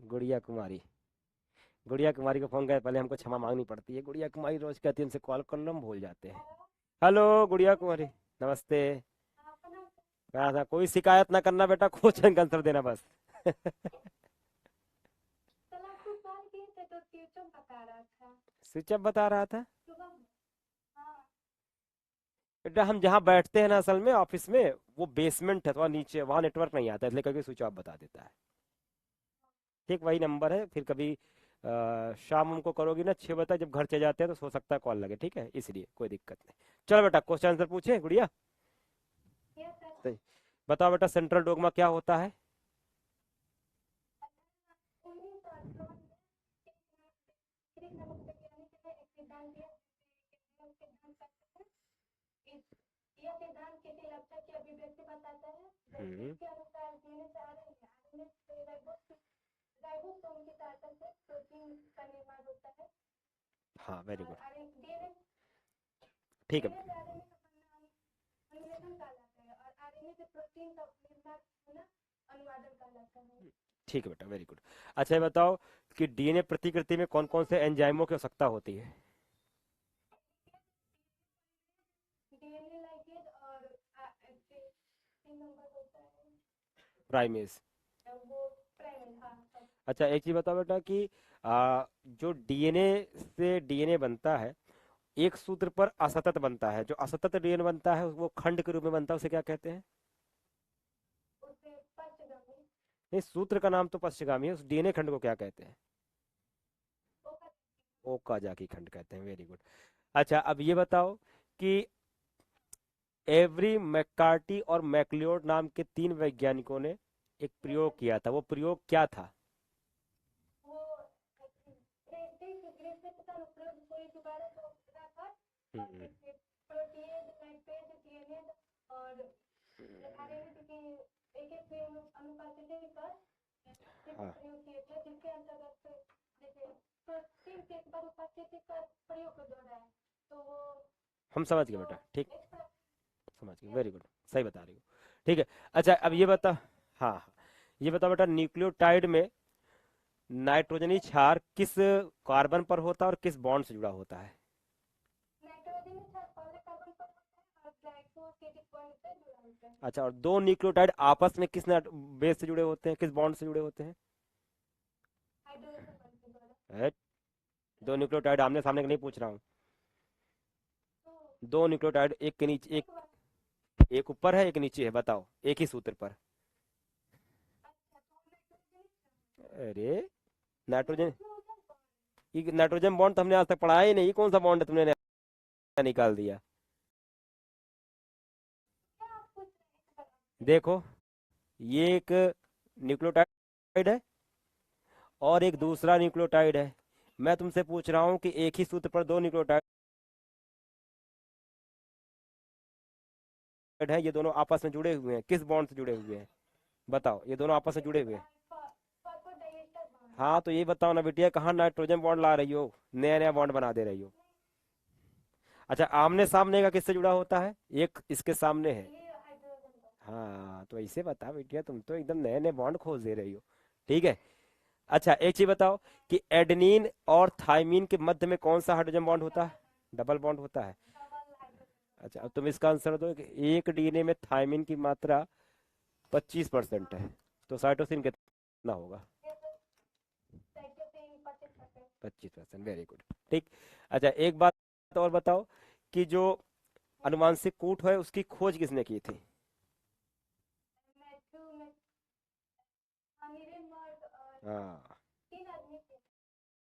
गुड़िया कुमारी। गुड़िया कुमारी को फोन करे पहले हमको क्षमा मांगनी पड़ती है। गुड़िया कुमारी रोज कहती है उनसे कॉल कर लो, हम भूल जाते हैं। हेलो गुड़िया कुमारी, नमस्ते। कहा था कोई शिकायत ना करना बेटा, क्वेश्चन का आंसर देना बस। कल आपको कॉल किए थे तो ट्यूशन बता रहा था। स्विच ऑफ बता रहा था। सुबह। हाँ। बेटा हम जहाँ बैठते हैं ना असल में ऑफिस में, वो बेसमेंट है, थोड़ा नीचे, वहाँ नेटवर्क नहीं आता, इसलिए कभी स्विच ऑफ बता देता है। ठीक वही नंबर है। फिर कभी शाम को करोगी ना 6 बजे तक, जब घर चले जाते हैं तो हो सकता है कॉल लगे, ठीक है, इसलिए कोई दिक्कत नहीं। चलो बेटा क्वेश्चन आंसर पूछे गुड़िया। Yes sir. सही। बताओ बेटा सेंट्रल डोगमा क्या होता है। उन्हीं का ड्रोन क्रिक वैज्ञानिक ने एक सिद्धांत दिया जिसे हम सिद्धांत कहते हैं। यह सिद्धांत किसी लक्ष्य की अभिव्यक्ति बताता है। जैसे हम्म। इसके अनुसार डीएनए से आरएनए से राइबोसोम की सहायता से प्रोटीन का निर्माण होता है। हाँ वेरी और गुड। डीएनए ठीक है। डीएनए से आरएनए का बनना अनुलेखन कहलाता है और आरएनए से प्रोटीन का निर्माण होना अनुवादन कहलाता है। ठीक है बेटा वेरी गुड। अच्छा ये बताओ कि डीएनए प्रतिकृति में कौन कौन से एंजाइमों की आवश्यकता होती है। डीएनए लाइगेज और 3 नंबर होता है प्राइमेस। वो प्राइमरी। हाँ सब। अच्छा एक चीज बताओ बेटा कि जो डीएनए से डीएनए बनता है, एक सूत्र पर असतत बनता है, जो असतत डीएनए बनता है वो खंड के रूप में बनता है, उसे क्या कहते हैं। उसे पश्चगामी। नहीं, सूत्र का नाम तो पश्चिगामी है, उस डीएनए खंड को क्या कहते हैं। ओकाजाकी खंड कहते हैं, वेरी गुड। अच्छा अब ये बताओ कि एवरी मैककार्टी और मैक्लियोड नाम के 3 वैज्ञानिकों ने एक प्रयोग किया था, वो प्रयोग क्या था। वो ग्रेफिक का उपयोग कोई दोबारा तो होता था। हम्म, प्रोटीन लाइपेज डीएनए और आरएनए की एक एक अनुपातिक पर हाँ प्रयोग किए थे जिसके अंतर्गत जैसे प्रोटीन के अनुपातिक का प्रयोग हो रहा है तो वो हम समझ गए तो बेटा, ठीक। एक समझ गए, वेरी गुड, सही बता रही हो। ठीक है। अच्छा अब ये बता, हाँ हाँ, ये बता बेटा न्यूक्लियोटाइड में नाइट्रोजनी क्षार किस कार्बन पर होता है और किस बॉन्ड से जुड़ा होता है। नाइट्रोजन पहले कार्बन पर होता है और ग्लाइकोसिडिक बॉन्ड से जुड़ा होता है। अच्छा और दो न्यूक्लियोटाइड आपस में किस बेस से जुड़े होते हैं, किस बॉन्ड से जुड़े होते हैं। हाइड्रोजन बॉन्ड के द्वारा। है? दो न्यूक्लियोटाइड आमने सामने का नहीं पूछ रहा हूँ। तो दो न्यूक्लियोटाइड, एक के नीचे एक, एक बार। एक ऊपर है एक नीचे है, बताओ एक ही सूत्र पर। अच्छा तो नाइट्रोजन अरे नाइट्रोजन, नाइट्रोजन बॉन्ड। ये नाइट्रोजन बॉन्ड तो हमने आज तक पढ़ाया ही नहीं, कौन सा बॉन्ड है तुमने नया निकाल दिया। क्या आप पूछ रहे हैं? देखो ये एक न्यूक्लियोटाइड है और एक दूसरा न्यूक्लियोटाइड है। मैं तुमसे पूछ रहा हूँ कि एक ही सूत्र पर दो न्यूक्लियोटाइड है, ये दोनों आपस में जुड़े हुए हैं, किस बॉन्ड से जुड़े हुए हैं। बताओ ये दोनों आपस में जुड़े हुए हैं। Phosphodiester bond. हाँ तो ये बताओ ना बिटिया, कहाँ नाइट्रोजन बॉन्ड ला रही हो, नया नया बॉन्ड बना दे रही हो। अच्छा आमने सामने का किससे जुड़ा होता है, एक इसके सामने है। ये हाइड्रोजन बॉन्ड। हाँ तो ऐसे बता बेटिया, तुम तो एकदम नए नए बॉन्ड खोज दे रही हो। ठीक है। अच्छा एक चीज बताओ कि एडेनिन और थाइमीन के मध्य में कौन सा हाइड्रोजन बॉन्ड होता है, डबल बॉन्ड होता है। Double hydrogen. अच्छा अब तुम इसका आंसर दो कि एक डीएनए में थाइमीन की मात्रा 25% है, तो साइटोसिन कितना होगा। साइटोसिन 25%। 25%, very good. ठीक। अच्छा एक बात और बताओ कि जो अनुवांशिक कूट है उसकी खोज किसने की थी। मैथ्यू में अनिल मार्क और हाँ